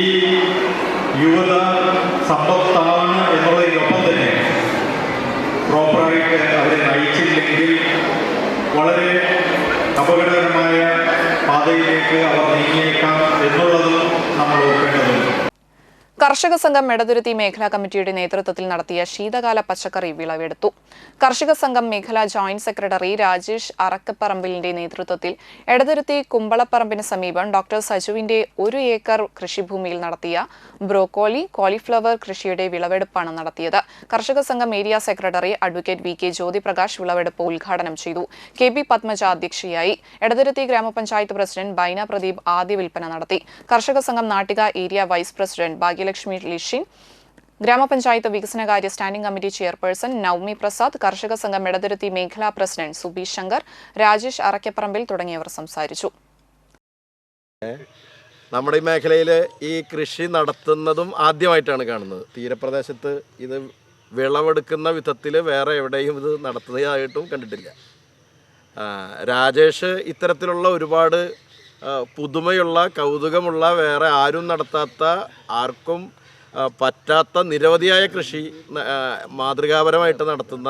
യുവത സമ്പത്താണ് എന്നുള്ളതിനൊപ്പം തന്നെ പ്രോപ്പറായിട്ട് അവരെ നയിച്ചില്ലെങ്കിൽ വളരെ അപകടകരമായ പാതയിലേക്ക് അവർ നീങ്ങിയേക്കാം എന്നുള്ളതും നമ്മൾ ഓർക്കേണ്ടതുണ്ട്. കർഷക സംഘം എടതുരുത്തി മേഖലാ കമ്മിറ്റിയുടെ നേതൃത്വത്തിൽ നടത്തിയ ശീതകാല പച്ചക്കറി വിളവെടുത്തു. കർഷക സംഘം മേഖലാ ജോയിന്റ് സെക്രട്ടറി രാജേഷ് അറക്കപ്പറമ്പിലിന്റെ നേതൃത്വത്തിൽ എടതുരുത്തി കുമ്പളപ്പറമ്പിന് സമീപം ഡോക്ടർ സജുവിന്റെ 1 ഏക്കർ കൃഷിഭൂമിയിൽ നടത്തിയ ബ്രോക്കോളി, കോളിഫ്ലവർ കൃഷിയുടെ വിളവെടുപ്പാണ് നടത്തിയത്. കർഷക സംഘം area secretary advocate V K Jyothiprakash വിളവെടുപ്പ് ഉദ്ഘാടനം ചെയ്തു. കെ പി പത്മജ അധ്യക്ഷയായി. എടതുരുത്തി ഗ്രാമപഞ്ചായത്ത് പ്രസിഡന്റ് ബൈന പ്രദീപ് ആദ്യ വിൽപ്പന നടത്തി. കർഷക സംഘം Nattika area vice president Bhagyalakshmi Lishin, gramapanchayat വികസനകാര്യ standing committee chairperson Navami Prasad, കർഷക സംഘം എടതുരുത്തി മേഖലാ പ്രസിഡന്റ് സുബി ശങ്കർ, രാജേഷ് അറക്കപ്പറമ്പിൽ തുടങ്ങിയവർ സംസാരിച്ചു. നമ്മുടെ ഈ മേഖലയിൽ ഈ കൃഷി നടത്തുന്നതും ആദ്യമായിട്ടാണ് കാണുന്നത്. തീരപ്രദേശത്ത് ഇത് വിളവെടുക്കുന്ന വിധത്തിൽ വേറെ എവിടെയും ഇത് നടത്തുന്നതായിട്ടും കണ്ടിട്ടില്ല. രാജേഷ് ഇത്തരത്തിലുള്ള ഒരുപാട് പുതുമയുള്ള, കൗതുകമുള്ള, വേറെ ആരും നടത്താത്ത, ആർക്കും പറ്റാത്ത നിരവധിയായ കൃഷി മാതൃകാപരമായിട്ട് നടത്തുന്ന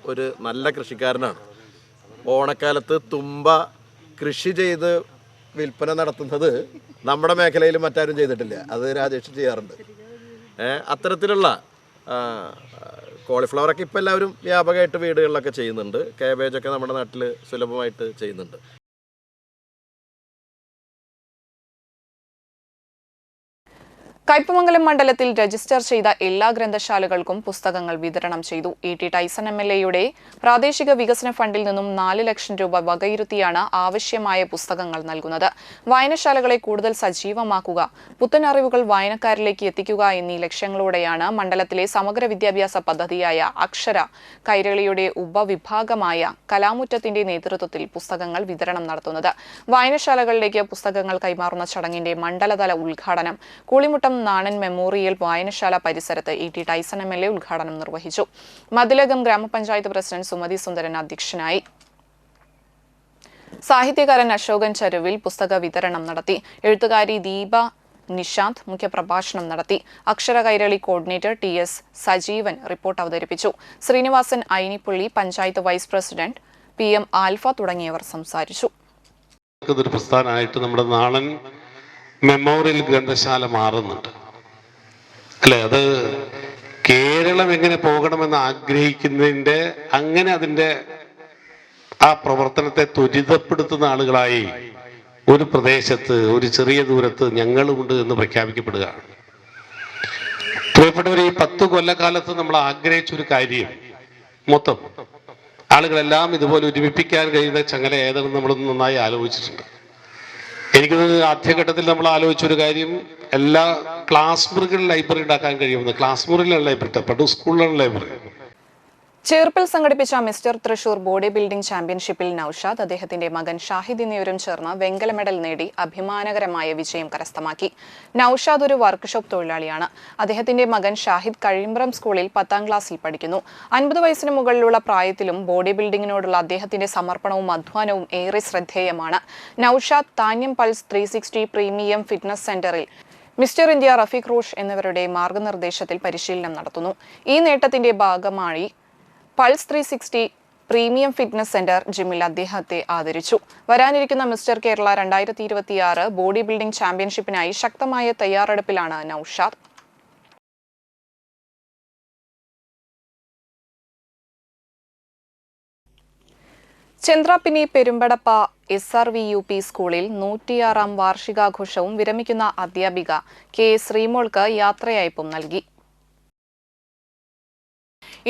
ഒരു നല്ല കൃഷിക്കാരനാണ്. ഓണക്കാലത്ത് തുമ്പ കൃഷി ചെയ്ത് വിൽപ്പന നടത്തുന്നത് നമ്മുടെ മേഖലയിൽ മറ്റാരും ചെയ്തിട്ടില്ല. അത് രാജേഷ് ചെയ്യാറുണ്ട്. അത്തരത്തിലുള്ള കോളിഫ്ലവറൊക്കെ ഇപ്പോൾ എല്ലാവരും വ്യാപകമായിട്ട് വീടുകളിലൊക്കെ ചെയ്യുന്നുണ്ട്. കാബേജൊക്കെ നമ്മുടെ നാട്ടിൽ സുലഭമായിട്ട് ചെയ്യുന്നുണ്ട്. കയ്പമംഗലം മണ്ഡലത്തിൽ രജിസ്റ്റർ ചെയ്ത എല്ലാ ഗ്രന്ഥശാലകൾക്കും പുസ്തകങ്ങൾ വിതരണം ചെയ്തു. ET ടൈസൺ MLAയുടെ പ്രാദേശിക വികസന ഫണ്ടിൽ നിന്നും 4 ലക്ഷം രൂപ വകയിരുത്തിയാണ് ആവശ്യമായ പുസ്തകങ്ങൾ നൽകുന്നത്. വായനശാലകളെ കൂടുതൽ സജീവമാക്കുക, പുത്തൻ അറിവുകൾ വായനക്കാരിലേക്ക് എത്തിക്കുക എന്നീ ലക്ഷ്യങ്ങളോടെയാണ് മണ്ഡലത്തിലെ സമഗ്ര വിദ്യാഭ്യാസ പദ്ധതിയായ അക്ഷര കൈരളിയുടെ ഉപവിഭാഗമായ കലാമുറ്റത്തിന്റെ നേതൃത്വത്തിൽ പുസ്തകങ്ങൾ വിതരണം നടത്തുന്നത്. വായനശാലകളിലേക്ക് പുസ്തകങ്ങൾ കൈമാറുന്ന ചടങ്ങിന്റെ മണ്ഡലതല ഉദ്ഘാടനം കൂളിമുട്ടം നാണൻ മെമ്മോറിയൽ വായനശാല പരിസരത്ത് ET ടൈസൺ MLA ഉദ്ഘാടനം നിർവഹിച്ചു. മതിലകം ഗ്രാമപഞ്ചായത്ത് പ്രസിഡന്റ് സുമതി സുന്ദരൻ അധ്യക്ഷനായി. സാഹിത്യകാരൻ അശോകൻ ചരുവിൽ പുസ്തക വിതരണം നടത്തി. എഴുത്തുകാരി ദീപ നിശാന്ത് മുഖ്യപ്രഭാഷണം നടത്തി. Akshara Kairali coordinator TS Sajeevan report അവതരിപ്പിച്ചു. Srinivasan Ainippully, panchayat vice president PM Alpha തുടങ്ങിയവർ സംസാരിച്ചു. ഇതൊരു പ്രസ്ഥാനമായിട്ട് നമ്മുടെ നാളൻ മെമ്മോറിയൽ ഗ്രന്ഥശാല മാറുന്നുണ്ട് അല്ലേ? അത് കേരളം എങ്ങനെ പോകണമെന്ന് ആഗ്രഹിക്കുന്നതിൻ്റെ, അങ്ങനെ അതിൻ്റെ ആ പ്രവർത്തനത്തെ ത്വരിതപ്പെടുത്തുന്ന ആളുകളായി ഒരു പ്രദേശത്ത്, ഒരു ചെറിയ ദൂരത്ത് ഞങ്ങളുമുണ്ട് എന്ന് പ്രഖ്യാപിക്കപ്പെടുകയാണ്. പ്രിയപ്പെട്ടവർ, ഈ 10 കൊല്ലക്കാലത്ത് നമ്മൾ ആഗ്രഹിച്ചൊരു കാര്യം മൊത്തം ആളുകളെല്ലാം ഇതുപോലെ ഒരുമിപ്പിക്കാൻ കഴിയുന്ന ചങ്ങല ഏതാണെന്ന് നമ്മളൊന്ന് നന്നായി ആലോചിച്ചിട്ടുണ്ട്. എനിക്ക് ആദ്യഘട്ടത്തിൽ നമ്മൾ ആലോചിച്ചൊരു കാര്യം, എല്ലാ ക്ലാസ് മുറികളിൽ ലൈബ്രറി ഉണ്ടാക്കാൻ കഴിയുമെന്ന്. ക്ലാസ് മുറിയിലുള്ള ലൈബ്രറി, പണ്ട് സ്കൂളിലുള്ള ലൈബ്രറി. ചേർപ്പിൽ സംഘടിപ്പിച്ച മിസ്റ്റർ തൃശൂർ ബോഡി ബിൽഡിംഗ് ചാമ്പ്യൻഷിപ്പിൽ നൌഷാദ്, അദ്ദേഹത്തിന്റെ മകൻ ഷാഹിദ് എന്നിവരും ചേർന്ന് വെങ്കല മെഡൽ നേടി അഭിമാനകരമായ വിജയം കരസ്ഥമാക്കി. നൌഷാദ് ഒരു വർക്ക്ഷോപ്പ് തൊഴിലാളിയാണ്. അദ്ദേഹത്തിന്റെ മകൻ ഷാഹിദ് കഴിമ്പ്രം സ്കൂളിൽ 10ാം ക്ലാസ്സിൽ പഠിക്കുന്നു. 50 വയസ്സിന് മുകളിലുള്ള പ്രായത്തിലും ബോഡി ബിൽഡിംഗിനോടുള്ള അദ്ദേഹത്തിന്റെ സമർപ്പണവും അധ്വാനവും ഏറെ ശ്രദ്ധേയമാണ്. Noushad Thanyam pulse 360 premium fitness സെന്ററിൽ മിസ്റ്റർ ഇന്ത്യ റഫീഖ് റോഷ് എന്നിവരുടെ മാർഗനിർദ്ദേശത്തിൽ പരിശീലനം നടത്തുന്നു. ഈ നേട്ടത്തിന്റെ ഭാഗമായി പൾസ് 360 പ്രീമിയം ഫിറ്റ്നസ് സെന്റർ ജിമ്മിൽ അദ്ദേഹത്തെ ആദരിച്ചു. വരാനിരിക്കുന്ന മിസ്റ്റർ കേരള 2026 ബോഡി ബിൽഡിംഗ് ചാമ്പ്യൻഷിപ്പിനായി ശക്തമായ തയ്യാറെടുപ്പിലാണ് നൌഷാദ്. ചന്ദ്രാപ്പിനി പെരുമ്പടപ്പ SRVUP സ്കൂളിൽ 106ാം വാർഷികാഘോഷവും വിരമിക്കുന്ന അധ്യാപിക K ശ്രീമോൾക്ക് യാത്രയയപ്പും നൽകി.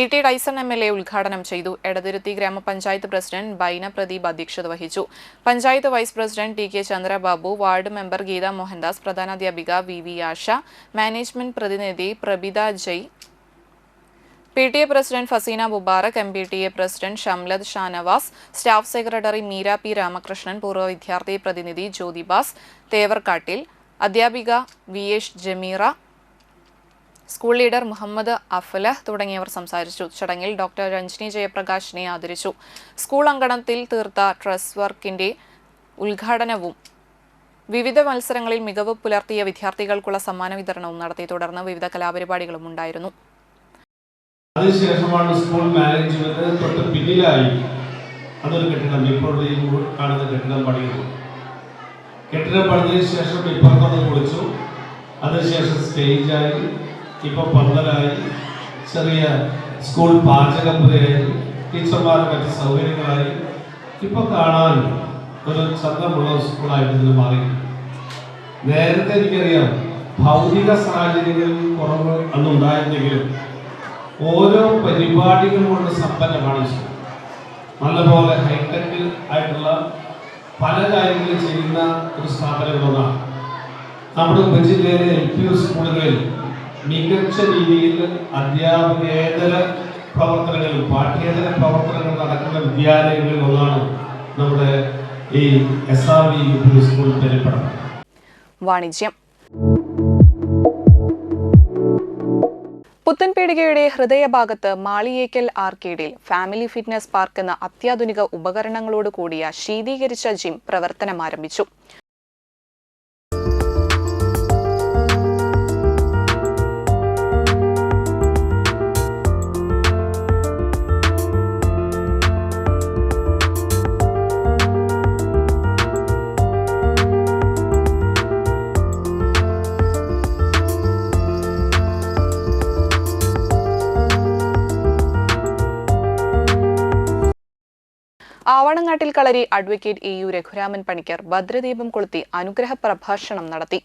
ET ടൈസൺ MLA ഉദ്ഘാടനം ചെയ്തു. എടതുരുത്തി ഗ്രാമപഞ്ചായത്ത് പ്രസിഡന്റ് ബൈന പ്രദീപ് അധ്യക്ഷത വഹിച്ചു. Panchayat vice president TK Chandrababu, ward member Geetha Mohandas, പ്രധാനാധ്യാപിക VV ആശ, മാനേജ്മെന്റ് പ്രതിനിധി Prabitha Jai, PTA president Faseena Mubarak, MPTA president Shamlad Shanavas, staff secretary Meera P Ramakrishnan, പൂർവ്വ വിദ്യാർത്ഥി പ്രതിനിധി ജ്യോതിബാസ് തേവർക്കാട്ടിൽ, അധ്യാപിക VH Jameera, school leader Muhammad Aflah തുടങ്ങിയവർ സംസാരിച്ചു. ചടങ്ങിൽ ഡോക്ടർ രഞ്ജിനി ജയപ്രകാശിനെ ആദരിച്ചു. സ്കൂൾ അങ്കണത്തിൽ തീർത്ത ട്രസ് വർക്കിന്റെ ഉദ്ഘാടനവും വിവിധ മത്സരങ്ങളിൽ മികവ് പുലർത്തിയ വിദ്യാർത്ഥികൾക്കുള്ള സമ്മാന വിതരണവും നടത്തി. തുടർന്ന് വിവിധ കലാപരിപാടികളും ഉണ്ടായിരുന്നു. അതിനുശേഷമാണ് സ്കൂൾ മാനേജ്മെന്റ് തൊട്ട് പിന്നിലായി അതൊരു കെട്ടിടം, ഇപ്പോൾ ഈ കാണുന്ന കെട്ടിടം പണിയുന്നു. കെട്ടിടം പണിതിന് ശേഷം ഇപ്പുറത്തൊന്ന് പൊളിച്ചു. അതിനുശേഷം സ്റ്റേജായി, ഇപ്പോൾ പന്തലായി, ചെറിയ സ്കൂൾ പാചകപ്പുരയായി, ടീച്ചർമാരുടെ മറ്റ് സൗകര്യങ്ങളായി, ഇപ്പോൾ കാണാൻ ഒരു ചന്തമുള്ള സ്കൂളായിട്ട് ഇതിന് മാറി. നേരത്തെ എനിക്കറിയാം ഭൗതിക സാഹചര്യങ്ങളിൽ കുറവ് അന്നുണ്ടായിരുന്നെങ്കിലും ഓരോ പരിപാടികൾ കൊണ്ട് സമ്പന്നമാണ് സ്കൂൾ. നല്ലപോലെ ഹൈടെക് ആയിട്ടുള്ള പല കാര്യങ്ങളും ചെയ്യുന്ന ഒരു സ്ഥാപനങ്ങളൊന്നാണ്. നമ്മുടെ ഉപജില്ലയിലെ LP സ്കൂളുകളിൽ മികച്ച രീതിയിൽ അധ്യാപകേതര പ്രവർത്തനങ്ങളും പാഠ്യേതര പ്രവർത്തനങ്ങൾ നടക്കുന്ന വിദ്യാലയങ്ങളിൽ ഒന്നാണ് നമ്മുടെ ഈ SRV UP സ്കൂൾ പെരുമ്പടം. വാണിജ്യം. പുത്തൻപീടികയുടെ ഹൃദയഭാഗത്ത് മാളിയേക്കൽ ആർക്കേഡിൽ ഫാമിലി ഫിറ്റ്നസ് പാർക്ക് എന്ന അത്യാധുനിക ഉപകരണങ്ങളോട് കൂടിയ ശീതീകരിച്ച ജിം പ്രവർത്തനം ആരംഭിച്ചു. ആവണങ്ങാട്ടിൽ കളരി അഡ്വക്കേറ്റ് EU രഘുരാമൻ പണിക്കർ ഭദ്രദീപം കൊളുത്തി അനുഗ്രഹ പ്രഭാഷണം നടത്തി.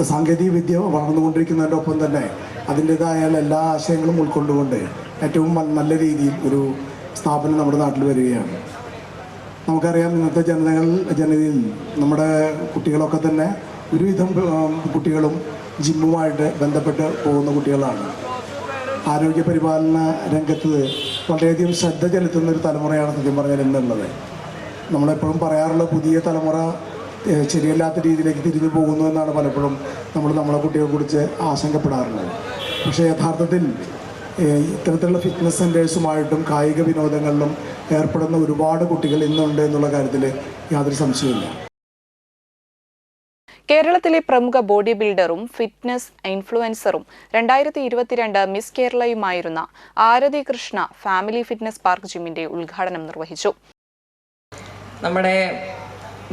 സാങ്കേതിക വിദ്യ വളർന്നുകൊണ്ടിരിക്കുന്നതിൻ്റെ ഒപ്പം തന്നെ അതിൻ്റെതായ എല്ലാ ആശയങ്ങളും ഉൾക്കൊണ്ടുകൊണ്ട് ഏറ്റവും നല്ല രീതിയിൽ ഒരു സ്ഥാപനം നമ്മുടെ നാട്ടിൽ വരികയാണ്. നമുക്കറിയാം, ഇന്നത്തെ ജനതയിൽ നമ്മുടെ കുട്ടികളൊക്കെ തന്നെ ഒരുവിധം കുട്ടികളും ജിമ്മുമായിട്ട് ബന്ധപ്പെട്ട് പോകുന്ന കുട്ടികളാണ്. ആരോഗ്യ പരിപാലന രംഗത്ത് വളരെയധികം ശ്രദ്ധ ചെലുത്തുന്ന ഒരു തലമുറയാണ് സത്യം പറഞ്ഞാൽ ഇന്നുള്ളത്. നമ്മളെപ്പോഴും പറയാറുള്ള പുതിയ തലമുറ ശരിയല്ലാത്ത രീതിയിലേക്ക് തിരിഞ്ഞു പോകുന്നു എന്നാണ് പലപ്പോഴും നമ്മളെ കുട്ടികളെക്കുറിച്ച് ആശങ്കപ്പെടാറുള്ളത്. പക്ഷേ യഥാർത്ഥത്തിൽ ഇത്തരത്തിലുള്ള ഫിറ്റ്നസ് സെൻറ്റേഴ്സുമായിട്ടും കായിക വിനോദങ്ങളിലും ഏർപ്പെടുന്ന ഒരുപാട് കുട്ടികൾ ഇന്നുണ്ട് എന്നുള്ള കാര്യത്തിൽ യാതൊരു സംശയമില്ല. കേരളത്തിലെ പ്രമുഖ ബോഡി ബിൽഡറും ഫിറ്റ്നസ് ഇൻഫ്ലുവൻസറും 2022 മിസ് കേരളയുമായിരുന്ന ആരതി കൃഷ്ണ ഫാമിലി ഫിറ്റ്നസ് പാർക്ക് ജിമ്മിന്റെ ഉദ്ഘാടനം നിർവഹിച്ചു. നമ്മുടെ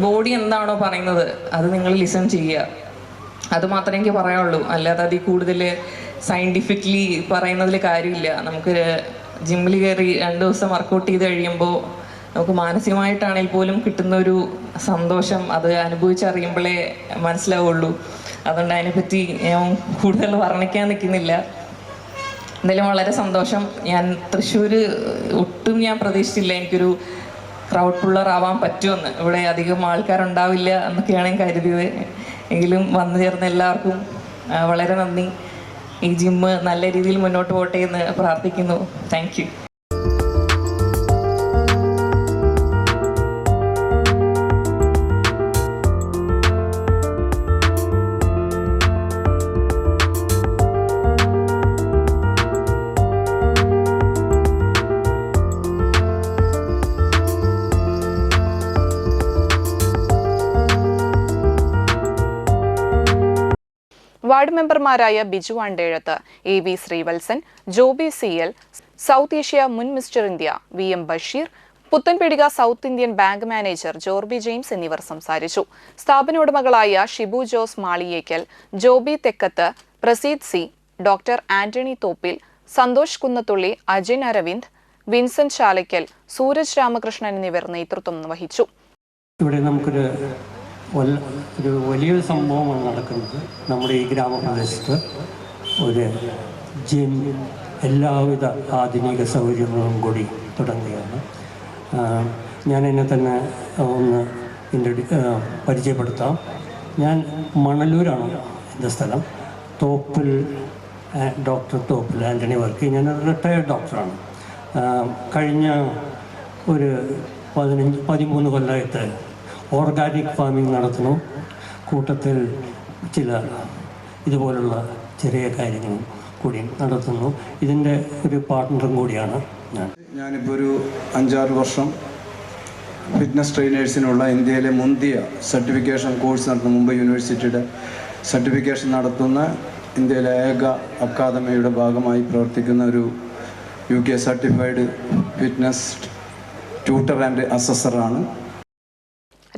ബോഡി എന്താണോ പറയുന്നത് അത് നിങ്ങൾ ലിസൺ ചെയ്യുക, അത് മാത്രമേ എനിക്ക് പറയാനുള്ളൂ. അല്ലാതെ അതിൽ കൂടുതൽ സയൻറ്റിഫിക്കലി പറയുന്നതിൽ കാര്യമില്ല. നമുക്ക് ജിമ്മിൽ കയറി 2 ദിവസം വർക്കൗട്ട് ചെയ്ത് കഴിയുമ്പോൾ നമുക്ക് മാനസികമായിട്ടാണെങ്കിൽ പോലും കിട്ടുന്ന ഒരു സന്തോഷം അത് അനുഭവിച്ചറിയുമ്പോഴേ മനസ്സിലാവുള്ളൂ. അതുകൊണ്ട് അതിനെപ്പറ്റി ഞാൻ കൂടുതൽ വർണ്ണിക്കാൻ നിൽക്കുന്നില്ല. എന്തായാലും വളരെ സന്തോഷം. ഞാൻ തൃശ്ശൂർ ഒട്ടും ഞാൻ പ്രതീക്ഷിച്ചില്ല എനിക്കൊരു ക്രൗഡ് പുള്ളർ ആവാൻ പറ്റുമെന്ന്. ഇവിടെ അധികം ആൾക്കാരുണ്ടാവില്ല എന്നൊക്കെയാണ് ഞാൻ കരുതിയത്. എങ്കിലും വന്നു ചേർന്ന എല്ലാവർക്കും വളരെ നന്ദി. ഈ ജിമ്മ് നല്ല രീതിയിൽ മുന്നോട്ട് പോട്ടെ എന്ന് പ്രാർത്ഥിക്കുന്നു. Thank you. വാർഡ് മെമ്പർമാരായ Biju Andezhath, AV Sreevalsan, Joby CL, South Asia മുൻ Mister India VM Basheer, Puthanpeedika South Indian Bank manager Jorby James എന്നിവർ സംസാരിച്ചു. സ്ഥാപന ഉടമകളായ Shibu Jose Maliyekkal, Joby Thekkath, Praseed C, doctor Antony Thoppil, Santhosh Kunnathully, Ajin Aravind, Vincent Chalakkal, Sooraj Ramakrishnan എന്നിവർ നേതൃത്വം വഹിച്ചു. ഇവിടെ നമുക്കൊരു വലിയൊരു സംഭവമാണ് നടക്കുന്നത്. നമ്മുടെ ഈ ഗ്രാമപ്രദേശത്ത് ഒരു ജിം എല്ലാവിധ ആധുനിക സൗകര്യങ്ങളും കൂടി തുടങ്ങുകയാണ്. ഞാൻ എന്നെ തന്നെ ഒന്ന് പരിചയപ്പെടുത്താം. ഞാൻ മണലൂരാണ് എൻ്റെ സ്ഥലം. Thoppil doctor Thoppil Antony work. ഞാൻ റിട്ടയർഡ് ഡോക്ടറാണ്. കഴിഞ്ഞ ഒരു 13 കൊല്ലമായിട്ട് ഓർഗാനിക് ഫാമിംഗ് നടത്തുന്നു. കൂട്ടത്തിൽ ചില ഇതുപോലുള്ള ചെറിയ കാര്യങ്ങളും കൂടി നടത്തുന്നു. ഇതിൻ്റെ ഒരു പാർട്ട്ണറും കൂടിയാണ് ഞാനിപ്പോൾ ഒരു 5-6 വർഷം ഫിറ്റ്നസ് ട്രെയിനേഴ്സിനുള്ള ഇന്ത്യയിലെ മുന്തിയ സർട്ടിഫിക്കേഷൻ കോഴ്സ് നടത്തുന്ന മുംബൈ യൂണിവേഴ്സിറ്റിയുടെ സർട്ടിഫിക്കേഷൻ നടത്തുന്ന ഇന്ത്യയിലെ ഏക അക്കാദമിയുടെ ഭാഗമായി പ്രവർത്തിക്കുന്ന ഒരു UK certified fitness tutor and അസസറാണ്.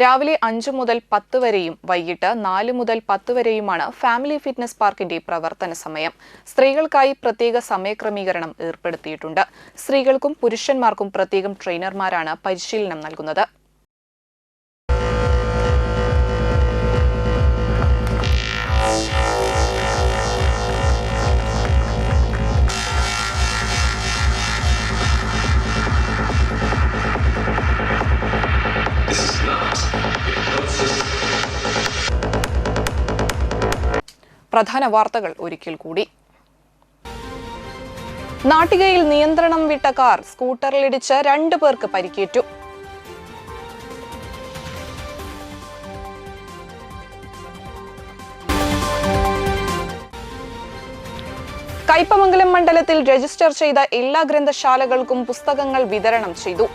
രാവിലെ 5 മുതൽ 10 വരെയും വൈകിട്ട് 4 മുതൽ 10 വരെയുമാണ് ഫാമിലി ഫിറ്റ്നസ് പാർക്കിന്റെ പ്രവർത്തന സമയം. സ്ത്രീകൾക്കായി പ്രത്യേക സമയക്രമീകരണം ഏർപ്പെടുത്തിയിട്ടുണ്ട്. സ്ത്രീകൾക്കും പുരുഷന്മാർക്കും പ്രത്യേകം ട്രെയിനർമാരാണ് പരിശീലനം നൽകുന്നത്. പ്രധാന വാർത്തകൾ ഒരിക്കൽ കൂടി. നാട്ടികയിൽ നിയന്ത്രണം വിട്ട കാർ സ്കൂട്ടറിലിടിച്ച് 2 പേർക്ക് പരിക്കേറ്റു. കയ്പമംഗലം മണ്ഡലത്തിൽ രജിസ്റ്റർ ചെയ്ത എല്ലാ ഗ്രന്ഥശാലകൾക്കും പുസ്തകങ്ങൾ വിതരണം ചെയ്തു.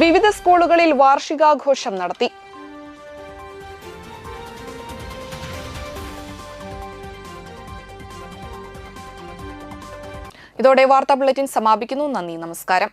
വിവിധ സ്കൂളുകളിൽ വാർഷികാഘോഷം നടത്തി. ഇതോടെ വാർത്താ ബുള്ളറ്റിൻ സമാപിക്കുന്നു. നന്ദി, നമസ്കാരം.